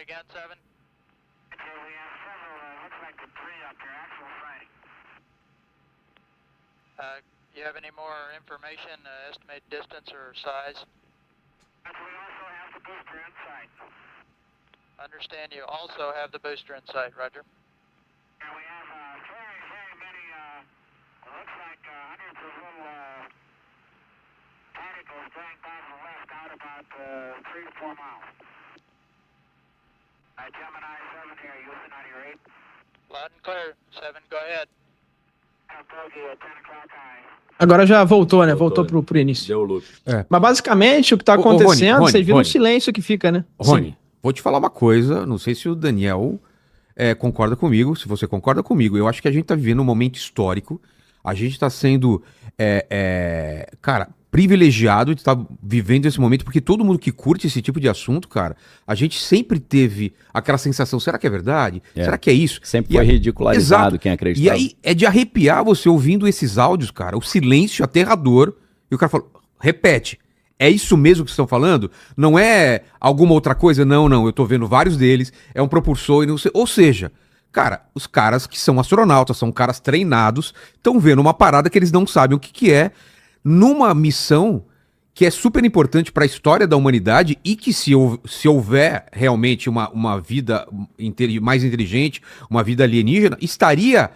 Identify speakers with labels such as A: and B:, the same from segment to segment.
A: Say again, 7.
B: Okay, we have several, looks like the three up there, actual sighting.
A: You have any more information, estimated distance or size?
B: We also have the booster in sight.
A: Understand you also have the booster in sight, Roger.
B: And we have very, very many, looks like hundreds of little particles going by to the left out about 3 to 4 miles. Gemini 7 here, Houston on your 8.
A: Loud and clear. 7, go ahead.
B: Bogey at 10 o'clock high.
C: Agora já voltou, né?
D: Voltou.
C: Voltou pro início.
D: Deu o loop.
C: Mas basicamente o que tá
E: Ô, Rony,
C: acontecendo,
E: Rony,
C: vocês viram o
E: Rony.
C: silêncio que fica, né?
E: Rony, vou te falar uma coisa, não sei se o Daniel concorda comigo, se você concorda comigo, eu acho que a gente tá vivendo um momento histórico, a gente tá sendo, cara, privilegiado de estar vivendo esse momento, porque todo mundo que curte esse tipo de assunto, cara, a gente sempre teve aquela sensação, será que é verdade?
D: É.
E: Será que é isso?
D: Sempre
E: E
D: foi
E: aí-
D: ridicularizado
E: Exato.
D: quem
E: E
D: acreditava.
E: aí é de arrepiar você ouvindo esses áudios, cara, o silêncio aterrador, e o cara fala, repete, é isso mesmo que vocês estão falando? Não é alguma outra coisa? Não, eu tô vendo vários deles, é um propulsor e não sei. Ou seja, cara, os caras que são astronautas, são caras treinados, estão vendo uma parada que eles não sabem o que que é, numa missão que é super importante para a história da humanidade e que se houver realmente uma vida mais inteligente, uma vida alienígena, estaria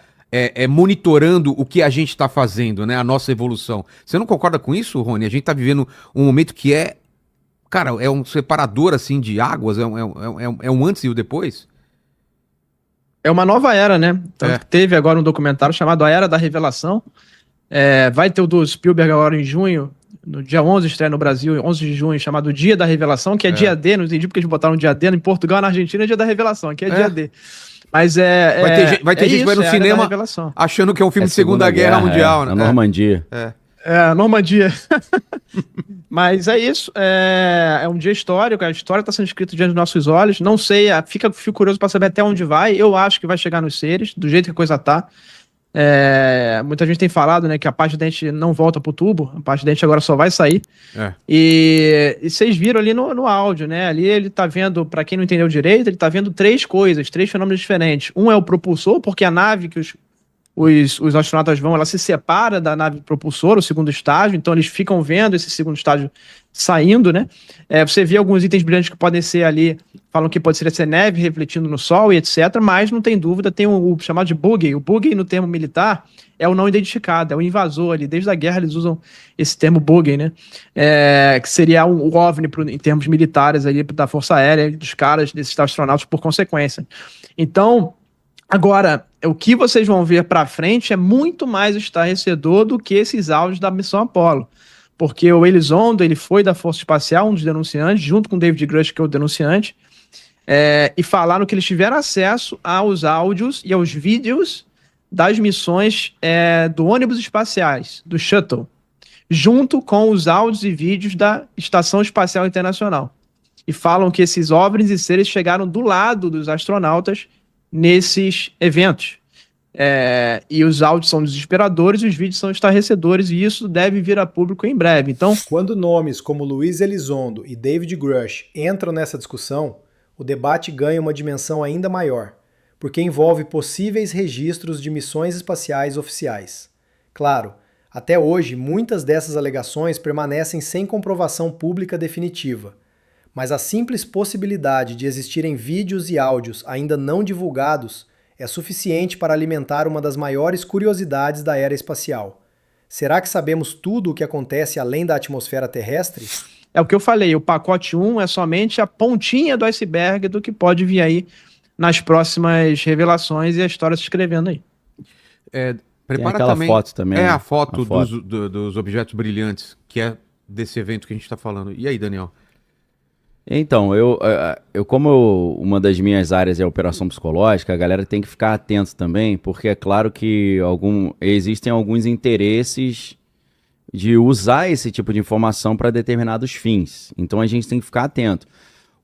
E: monitorando o que a gente está fazendo, né? A nossa evolução. Você não concorda com isso, Rony? A gente está vivendo um momento que cara, é um separador assim de águas, é um antes e o depois?
C: É uma nova era, né? Tanto que teve agora um documentário chamado A Era da Revelação. Vai ter o do Spielberg agora em junho, no dia 11, estreia no Brasil, 11 de junho, chamado Dia da Revelação, que é dia D, não entendi porque eles botaram dia D, em Portugal, na Argentina é dia da revelação, aqui é dia D. Mas
E: Vai ter gente que vai no
C: é a Era da
E: cinema
C: Revelação.
E: achando que é um filme de Segunda Guerra Mundial,
D: Na
E: né?
D: Normandia.
C: A Normandia. Mas é isso. É um dia histórico. A história está sendo escrita diante dos nossos olhos. Não sei, fico curioso para saber até onde vai. Eu acho que vai chegar nos seres, do jeito que a coisa tá. Muita gente tem falado, né, que a parte de dente não volta pro tubo, a parte de dente agora só vai sair. E vocês viram ali no áudio, né? Ali ele tá vendo, para quem não entendeu direito, ele tá vendo três fenômenos diferentes. Um é o propulsor, porque a nave que os astronautas vão, ela se separa da nave propulsora, o segundo estágio, então eles ficam vendo esse segundo estágio saindo, né? Você vê alguns itens brilhantes que podem ser ali, falam que pode ser neve refletindo no sol e etc, mas não tem dúvida, tem o chamado de buggy. O buggy no termo militar é o não identificado, é o invasor ali, desde a guerra eles usam esse termo buggy, né? Que seria o OVNI em termos militares ali, da Força Aérea, dos caras, desses astronautas por consequência. Então, agora, o que vocês vão ver para frente é muito mais estarrecedor do que esses áudios da missão Apollo. Porque o Elizondo, ele foi da Força Espacial, um dos denunciantes, junto com o David Grush, que é o denunciante, e falaram que eles tiveram acesso aos áudios e aos vídeos das missões do ônibus espaciais, do Shuttle, junto com os áudios e vídeos da Estação Espacial Internacional. E falam que esses OVNIs e seres chegaram do lado dos astronautas nesses eventos. E os áudios são desesperadores e os vídeos são estarrecedores, e isso deve vir a público em breve. Então,
F: quando nomes como Luiz Elizondo e David Grush entram nessa discussão, o debate ganha uma dimensão ainda maior, porque envolve possíveis registros de missões espaciais oficiais. Claro, até hoje muitas dessas alegações permanecem sem comprovação pública definitiva, mas a simples possibilidade de existirem vídeos e áudios ainda não divulgados é suficiente para alimentar uma das maiores curiosidades da era espacial. Será que sabemos tudo o que acontece além da atmosfera terrestre?
C: É o que eu falei, o pacote 1 é somente a pontinha do iceberg do que pode vir aí nas próximas revelações e a história se escrevendo aí.
E: Prepara
D: aquela
E: também,
D: foto também, né?
E: a foto,
D: A foto.
E: dos objetos brilhantes, que é desse evento que a gente está falando. E aí, Daniel?
D: Então, uma das minhas áreas é operação psicológica, a galera tem que ficar atento também, porque é claro que existem alguns interesses de usar esse tipo de informação para determinados fins. Então a gente tem que ficar atento.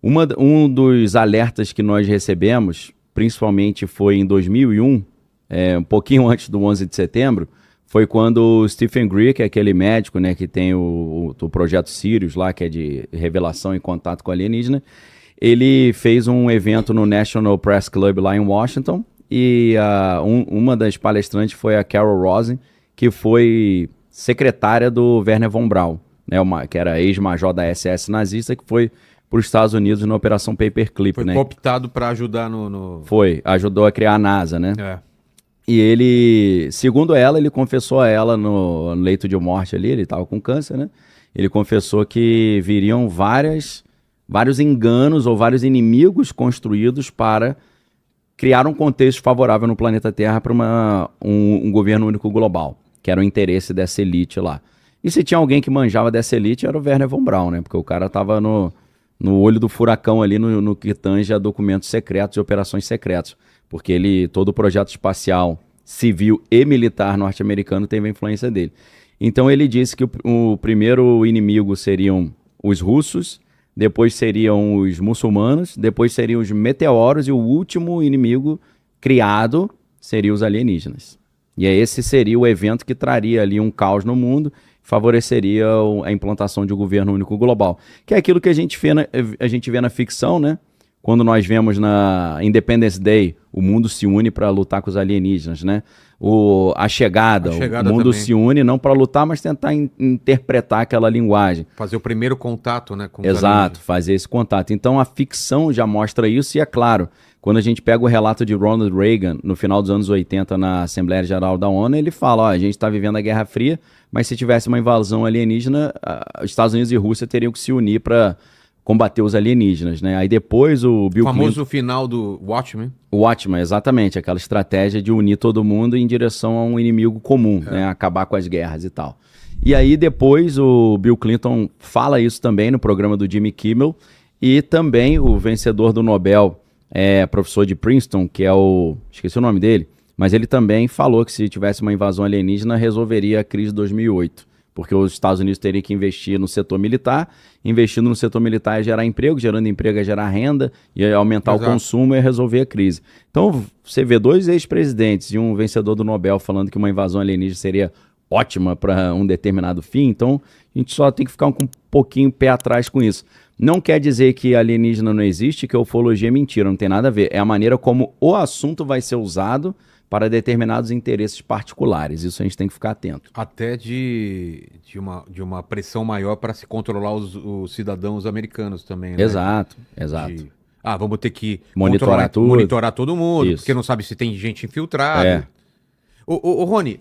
D: Um dos alertas que nós recebemos, principalmente foi em 2001, um pouquinho antes do 11 de setembro, foi quando o Stephen Greer, que é aquele médico, né, que tem o projeto Sirius lá, que é de revelação e contato com alienígena, ele fez um evento no National Press Club lá em Washington e uma das palestrantes foi a Carol Rosin, que foi secretária do Wernher von Braun, né, que era ex-major da SS nazista, que foi para os Estados Unidos na Operação Paperclip.
E: Foi
D: né?
E: cooptado para ajudar no...
D: Foi, ajudou a criar a NASA, né?
E: É.
D: E ele, segundo ela, ele confessou a ela no leito de morte ali, ele estava com câncer, né? Ele confessou que viriam vários enganos ou vários inimigos construídos para criar um contexto favorável no planeta Terra para um governo único global, que era o interesse dessa elite lá. E se tinha alguém que manjava dessa elite, era o Wernher von Braun, né? Porque o cara estava no olho do furacão ali no que tange a documentos secretos e operações secretas. Porque todo o projeto espacial civil e militar norte-americano teve a influência dele. Então ele disse que o primeiro inimigo seriam os russos, depois seriam os muçulmanos, depois seriam os meteoros e o último inimigo criado seria os alienígenas. E esse seria o evento que traria ali um caos no mundo, favoreceria a implantação de um governo único global. Que é aquilo que a gente vê na ficção, né? Quando nós vemos na Independence Day, o mundo se une para lutar com os alienígenas, né? A chegada, o mundo também se une não para lutar, mas tentar interpretar aquela linguagem.
E: Fazer o primeiro contato, né? Com os
D: Exato, fazer esse contato. Então a ficção já mostra isso e é claro, quando a gente pega o relato de Ronald Reagan no final dos anos 80 na Assembleia Geral da ONU, ele fala, a gente está vivendo a Guerra Fria, mas se tivesse uma invasão alienígena, Estados Unidos e Rússia teriam que se unir para combater os alienígenas, né? Aí depois o Bill Clinton... O
E: famoso final do Watchmen.
D: O Watchmen, exatamente. Aquela estratégia de unir todo mundo em direção a um inimigo comum, né? Acabar com as guerras e tal. E aí depois o Bill Clinton fala isso também no programa do Jimmy Kimmel e também o vencedor do Nobel, professor de Princeton, que é esqueci o nome dele, mas ele também falou que se tivesse uma invasão alienígena resolveria a crise de 2008. Porque os Estados Unidos teriam que investir no setor militar, investindo no setor militar ia gerar emprego, gerando emprego ia gerar renda, ia aumentar o consumo e ia resolver a crise. Então você vê 2 ex-presidentes e um vencedor do Nobel falando que uma invasão alienígena seria ótima para um determinado fim, então a gente só tem que ficar um pouquinho pé atrás com isso. Não quer dizer que alienígena não existe, que a ufologia é mentira, não tem nada a ver. É a maneira como o assunto vai ser usado para determinados interesses particulares. Isso a gente tem que ficar atento.
E: Até de uma pressão maior para se controlar os cidadãos americanos também, né?
D: Exato.
E: Vamos ter que
D: monitorar
E: todo mundo,
D: Isso.
E: porque não sabe se tem gente infiltrada. Ô Rony,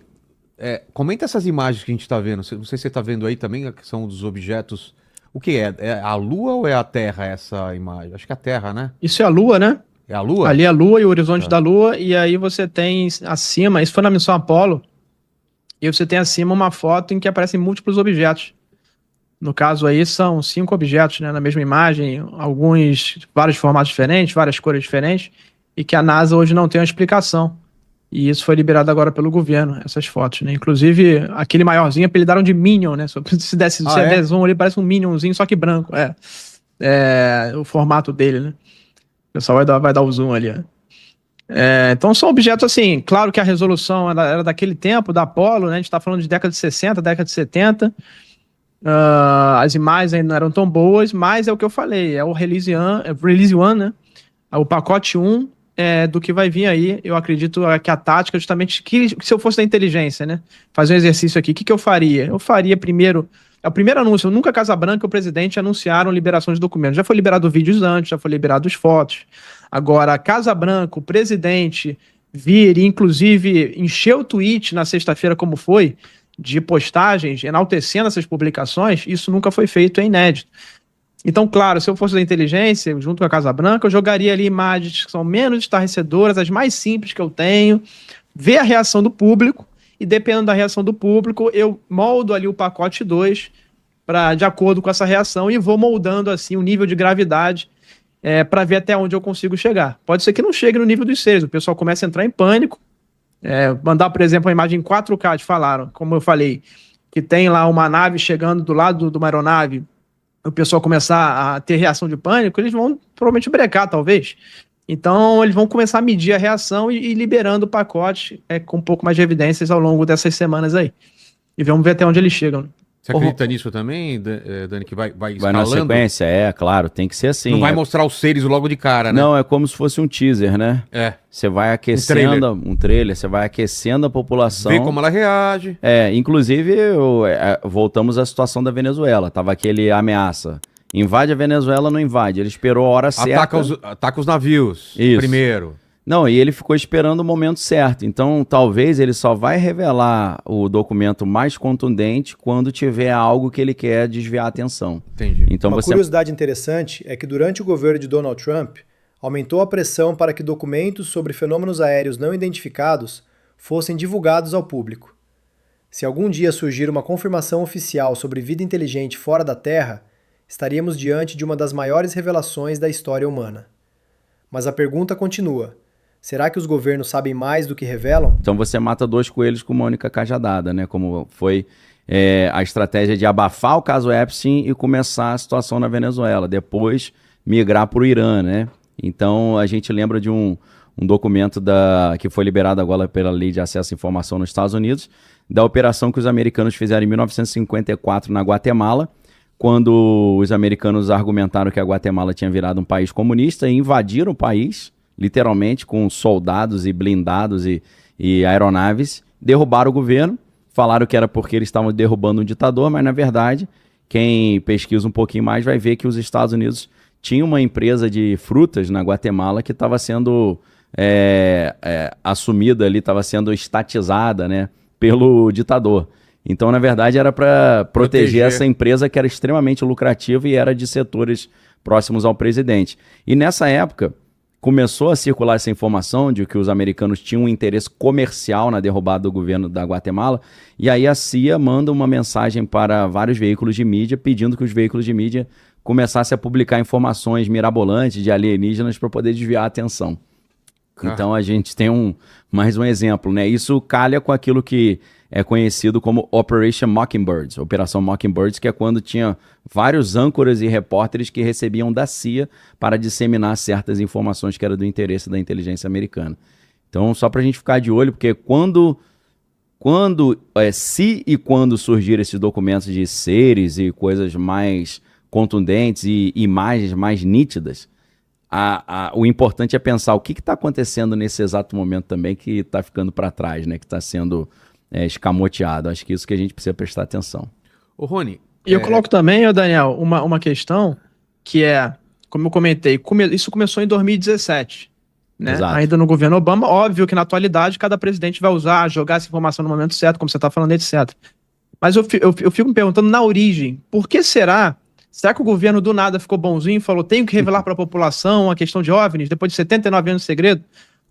E: comenta essas imagens que a gente está vendo. Não sei se você está vendo aí também, que são dos objetos... O que é? É a Lua ou é a Terra essa imagem? Acho que é a Terra, né?
C: Isso é a Lua, né?
E: É a Lua?
C: Ali é a Lua e o horizonte da Lua, e aí você tem acima, isso foi na missão Apollo, e você tem acima uma foto em que aparecem múltiplos objetos. No caso aí são 5 objetos, né, na mesma imagem, vários formatos diferentes, várias cores diferentes, e que a NASA hoje não tem uma explicação. E isso foi liberado agora pelo governo, essas fotos, né? Inclusive, aquele maiorzinho apelidaram de Minion, né? Se der zoom ali, parece um Minionzinho, só que branco. É o formato dele, né? O pessoal vai dar o zoom ali. Então são objetos assim, claro que a resolução era daquele tempo, da Apollo, né? A gente está falando de década de 60, década de 70. As imagens ainda não eram tão boas, mas é o que eu falei, é o Release 1, né? O pacote 1 do que vai vir aí. Eu acredito que a tática justamente, que se eu fosse da inteligência, né? Fazer um exercício aqui, o que eu faria? Eu faria primeiro... É o primeiro anúncio, nunca a Casa Branca e o presidente anunciaram liberação de documentos. Já foi liberado vídeos antes, já foi liberado as fotos. Agora, a Casa Branca, o presidente vir e inclusive encher o tweet na sexta-feira como foi, de postagens, enaltecendo essas publicações, isso nunca foi feito, é inédito. Então, claro, se eu fosse da inteligência, junto com a Casa Branca, eu jogaria ali imagens que são menos estarrecedoras, as mais simples que eu tenho, ver a reação do público, e dependendo da reação do público, eu moldo ali o pacote 2 de acordo com essa reação e vou moldando assim o nível de gravidade para ver até onde eu consigo chegar. Pode ser que não chegue no nível dos seres, o pessoal começa a entrar em pânico, mandar, por exemplo, uma imagem em 4K, falaram, como eu falei, que tem lá uma nave chegando do lado de uma aeronave, o pessoal começar a ter reação de pânico, eles vão provavelmente brecar, talvez. Então, eles vão começar a medir a reação e liberando o pacote com um pouco mais de evidências ao longo dessas semanas aí. E vamos ver até onde eles chegam.
E: Você acredita nisso também, Dani, que vai
D: Vai
E: escalando?
D: na sequência? É, claro, tem que ser assim.
E: Não vai
D: É-
E: mostrar os seres logo de cara, né?
D: Não, é como se fosse um teaser, né?
E: É.
D: Você vai aquecendo um trailer, você vai aquecendo a população.
E: Ver como ela reage.
D: Inclusive, voltamos à situação da Venezuela. Tava aquele ameaça. Invade a Venezuela, não invade. Ele esperou a hora certa.
E: Ataca os navios
D: Isso.
E: primeiro.
D: Não, e ele ficou esperando o momento certo. Então, talvez ele só vai revelar o documento mais contundente quando tiver algo que ele quer desviar a atenção.
E: Entendi.
D: Então,
F: Uma
D: você...
F: curiosidade interessante é que durante o governo de Donald Trump, aumentou a pressão para que documentos sobre fenômenos aéreos não identificados fossem divulgados ao público. Se algum dia surgir uma confirmação oficial sobre vida inteligente fora da Terra, estaríamos diante de uma das maiores revelações da história humana. Mas a pergunta continua: será que os governos sabem mais do que revelam?
D: Então você mata dois coelhos com uma única cajadada, né? Como foi a estratégia de abafar o caso Epstein e começar a situação na Venezuela. Depois migrar para o Irã, né? Então a gente lembra de um documento que foi liberado agora pela Lei de Acesso à Informação nos Estados Unidos, da operação que os americanos fizeram em 1954 na Guatemala, quando os americanos argumentaram que a Guatemala tinha virado um país comunista e invadiram o país, literalmente, com soldados e blindados e aeronaves, derrubaram o governo, falaram que era porque eles estavam derrubando um ditador, mas na verdade, quem pesquisa um pouquinho mais vai ver que os Estados Unidos tinham uma empresa de frutas na Guatemala que estava sendo assumida ali, estava sendo estatizada, né, pelo ditador. Então, na verdade, era para proteger essa empresa que era extremamente lucrativa e era de setores próximos ao presidente. E nessa época, começou a circular essa informação de que os americanos tinham um interesse comercial na derrubada do governo da Guatemala, e aí a CIA manda uma mensagem para vários veículos de mídia pedindo que os veículos de mídia começassem a publicar informações mirabolantes de alienígenas para poder desviar a atenção. Então a gente tem mais um exemplo, né? Isso calha com aquilo que é conhecido como Operation Mockingbirds, Operação Mockingbirds, que é quando tinha vários âncoras e repórteres que recebiam da CIA para disseminar certas informações que eram do interesse da inteligência americana. Então, só para a gente ficar de olho, porque se e quando surgir esses documentos de seres e coisas mais contundentes e imagens mais nítidas, o importante é pensar o que está acontecendo nesse exato momento também que está ficando para trás, né? Que está sendo escamoteado. Acho que isso que a gente precisa prestar atenção.
E: Ô, Rony...
C: E eu coloco também, Daniel, uma questão que é, como eu comentei, isso começou em 2017, né?
D: Exato.
C: Ainda no governo Obama. Óbvio que na atualidade cada presidente vai jogar essa informação no momento certo, como você está falando, etc. Mas eu fico me perguntando, na origem, por que será que o governo do nada ficou bonzinho e falou, tenho que revelar para a população a questão de OVNIs, depois de 79 anos de segredo,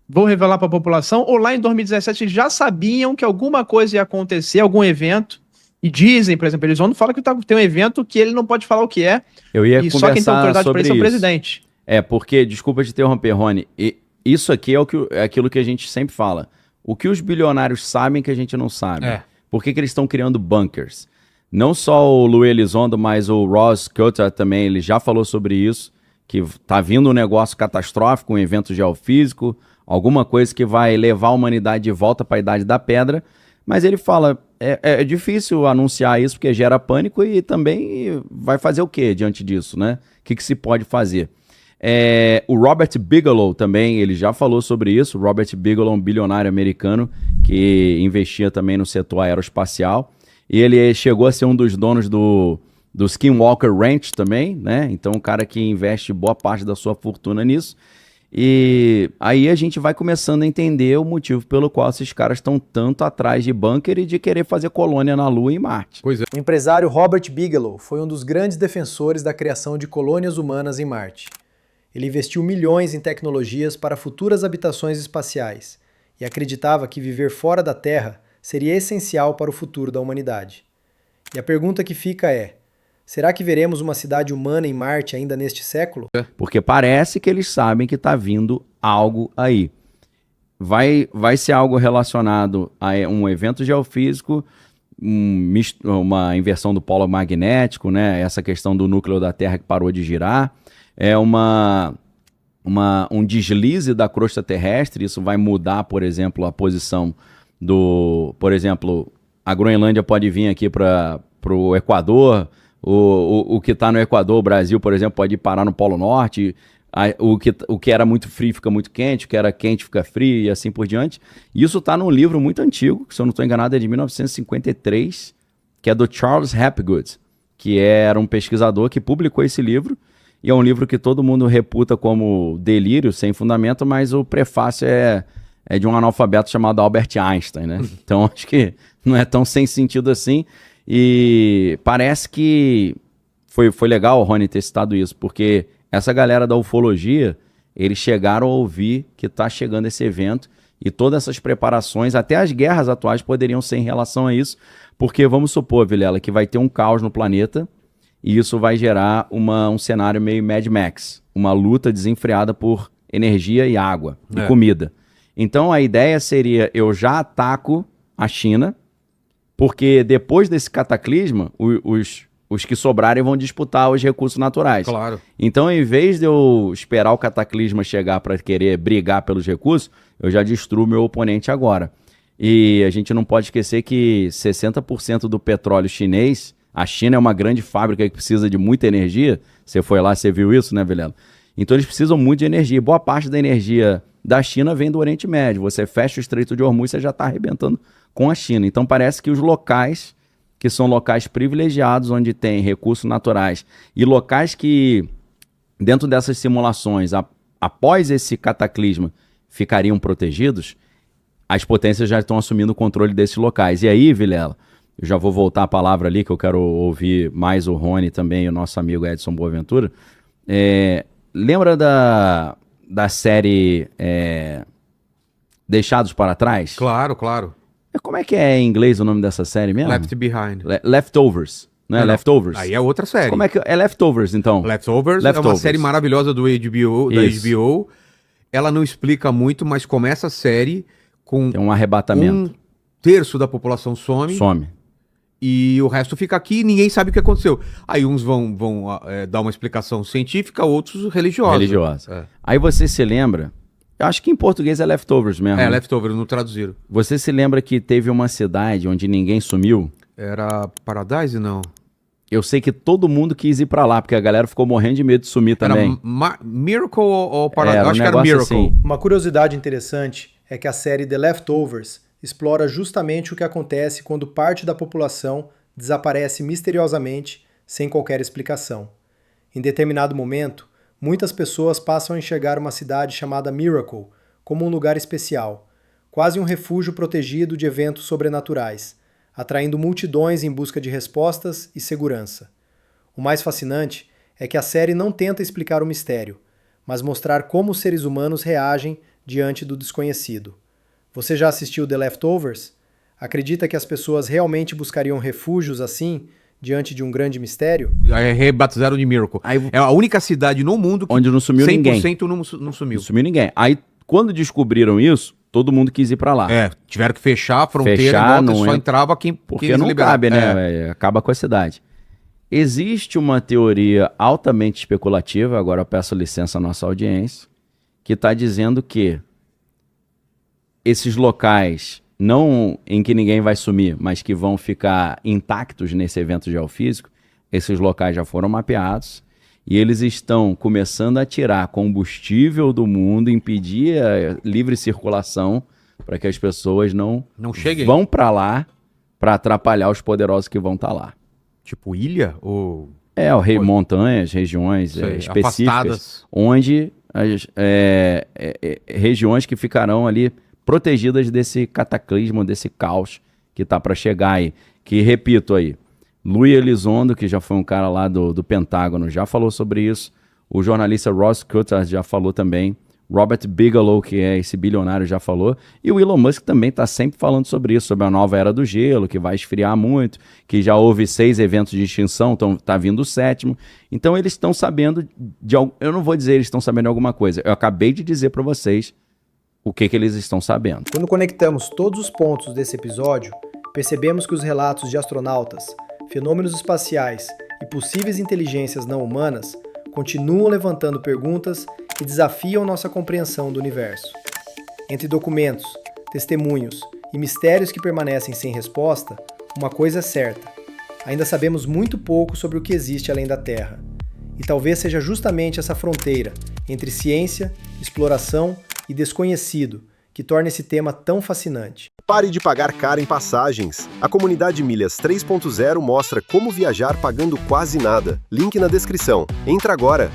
C: vou revelar para a população? Ou lá em 2017 eles já sabiam que alguma coisa ia acontecer, algum evento, e dizem, por exemplo, eles vão falar que tem um evento que ele não pode falar o que é,
D: Eu ia
C: e só quem tem autoridade para isso é o presidente.
D: Porque, desculpa te interromper, Rony, isso aqui é aquilo que a gente sempre fala. O que os bilionários sabem que a gente não sabe? Por que eles estão criando bunkers? Não só o Louis Elizondo, mas o Ross Coulter também, ele já falou sobre isso, que está vindo um negócio catastrófico, um evento geofísico, alguma coisa que vai levar a humanidade de volta para a Idade da Pedra, mas ele fala, é difícil anunciar isso porque gera pânico e também vai fazer o quê diante disso, né? O que se pode fazer? O Robert Bigelow também, ele já falou sobre isso. O Robert Bigelow, um bilionário americano que investia também no setor aeroespacial, e ele chegou a ser um dos donos do Skinwalker Ranch também, né? Então um cara que investe boa parte da sua fortuna nisso. E aí a gente vai começando a entender o motivo pelo qual esses caras estão tanto atrás de bunker e de querer fazer colônia na Lua e em Marte.
E: Pois é.
F: O empresário Robert Bigelow foi um dos grandes defensores da criação de colônias humanas em Marte. Ele investiu milhões em tecnologias para futuras habitações espaciais e acreditava que viver fora da Terra seria essencial para o futuro da humanidade. E a pergunta que fica é: será que veremos uma cidade humana em Marte ainda neste século?
D: Porque parece que eles sabem que está vindo algo aí. Vai ser algo relacionado a um evento geofísico, uma inversão do polo magnético, né? Essa questão do núcleo da Terra que parou de girar. Um deslize da crosta terrestre. Isso vai mudar, por exemplo, a posição por exemplo, a Groenlândia pode vir aqui para pro Equador, o que está no Equador, o Brasil, por exemplo, pode ir parar no Polo Norte, o que era muito frio fica muito quente, o que era quente fica frio e assim por diante. Isso está num livro muito antigo, que se eu não estou enganado é de 1953, que é do Charles Hapgood, que era um pesquisador que publicou esse livro, e é um livro que todo mundo reputa como delírio, sem fundamento, mas o prefácio é de um analfabeto chamado Albert Einstein, né? Então acho que não é tão sem sentido assim, e parece que foi legal o Rony ter citado isso, porque essa galera da ufologia, eles chegaram a ouvir que está chegando esse evento e todas essas preparações, até as guerras atuais poderiam ser em relação a isso, porque vamos supor, Vilela, que vai ter um caos no planeta e isso vai gerar um cenário meio Mad Max, uma luta desenfreada por energia e água e comida. Então a ideia seria, eu já ataco a China, porque depois desse cataclisma, os que sobrarem vão disputar os recursos naturais.
E: Claro.
D: Então, em vez de eu esperar o cataclisma chegar para querer brigar pelos recursos, eu já destruo meu oponente agora. E a gente não pode esquecer que 60% do petróleo chinês, a China é uma grande fábrica que precisa de muita energia. Você foi lá, você viu isso, né, Vilela? Então, eles precisam muito de energia. Boa parte da energia da China vem do Oriente Médio. Você fecha o Estreito de Hormuz, você já está arrebentando com a China. Então, parece que os locais que são locais privilegiados, onde tem recursos naturais, e locais que, dentro dessas simulações, após esse cataclisma, ficariam protegidos, as potências já estão assumindo o controle desses locais. E aí, Vilela, eu já vou voltar a palavra ali, que eu quero ouvir mais o Rony também, e o nosso amigo Edson Boaventura. Lembra da série Deixados para Trás?
E: Claro, claro.
D: Como é que é em inglês o nome dessa série mesmo?
E: Left Behind.
D: Leftovers, não é?
E: Não.
D: Leftovers.
E: Aí é outra série.
D: Como é que é Leftovers, então?
E: Leftovers é uma série maravilhosa da
D: Isso.
E: HBO. Ela não explica muito, mas começa a série com
D: Tem um arrebatamento.
E: 1/3 da população some e o resto fica aqui e ninguém sabe o que aconteceu. Aí uns vão dar uma explicação científica, outros religiosa. É.
D: Aí você se lembra, eu acho que em português é Leftovers mesmo.
E: Leftovers, não traduziram.
D: Você se lembra que teve uma cidade onde ninguém sumiu?
E: Era Paradise, não?
D: Eu sei que todo mundo quis ir pra lá, porque a galera ficou morrendo de medo de sumir também.
E: Era Miracle ou Paradise?
D: Um
E: Acho que era
D: negócio
E: Miracle.
D: assim.
F: Uma curiosidade interessante é que a série The Leftovers explora justamente o que acontece quando parte da população desaparece misteriosamente, sem qualquer explicação. Em determinado momento, muitas pessoas passam a enxergar uma cidade chamada Miracle como um lugar especial, quase um refúgio protegido de eventos sobrenaturais, atraindo multidões em busca de respostas e segurança. O mais fascinante é que a série não tenta explicar o mistério, mas mostrar como os seres humanos reagem diante do desconhecido. Você já assistiu The Leftovers? Acredita que as pessoas realmente buscariam refúgios assim, diante de um grande mistério?
E: Aí rebatizaram de Miracle. É a única cidade no mundo que
D: onde não sumiu
E: 100%
D: ninguém.
E: não sumiu.
D: Não sumiu ninguém. Aí, quando descobriram isso, todo mundo quis ir pra lá.
E: Tiveram que fechar a fronteira,
D: Fechar,
E: não
D: não
E: só
D: é-
E: entrava quem
D: Porque
E: eles
D: não
E: liberaram.
D: cabe, né? Acaba com a cidade. Existe uma teoria altamente especulativa, agora eu peço licença à nossa audiência, que está dizendo que esses locais, não em que ninguém vai sumir, mas que vão ficar intactos nesse evento geofísico, esses locais já foram mapeados e eles estão começando a tirar combustível do mundo, impedir a livre circulação para que as pessoas não
E: cheguem.
D: vão para lá para atrapalhar os poderosos que vão estar lá.
E: Tipo ilha? Ou...
D: Montanhas, regiões
E: Sei,
D: específicas,
E: afastadas.
D: onde regiões que ficarão ali protegidas desse cataclismo, desse caos que está para chegar aí. Que, repito aí, Louis Elizondo, que já foi um cara lá do Pentágono, já falou sobre isso. O jornalista Ross Coulthard já falou também. Robert Bigelow, que é esse bilionário, já falou. E o Elon Musk também está sempre falando sobre isso, sobre a nova era do gelo, que vai esfriar muito, que já houve 6 eventos de extinção, então está vindo o 7º. Então eles estão sabendo eu não vou dizer eles estão sabendo de alguma coisa. Eu acabei de dizer para vocês o que eles estão sabendo.
F: Quando conectamos todos os pontos desse episódio, percebemos que os relatos de astronautas, fenômenos espaciais e possíveis inteligências não humanas continuam levantando perguntas e desafiam nossa compreensão do universo. Entre documentos, testemunhos e mistérios que permanecem sem resposta, uma coisa é certa: Ainda sabemos muito pouco sobre o que existe além da Terra. E talvez seja justamente essa fronteira entre ciência, exploração e desconhecido que torna esse tema tão fascinante.
G: Pare de pagar caro em passagens. A comunidade Milhas 3.0 mostra como viajar pagando quase nada. Link na descrição. Entra agora!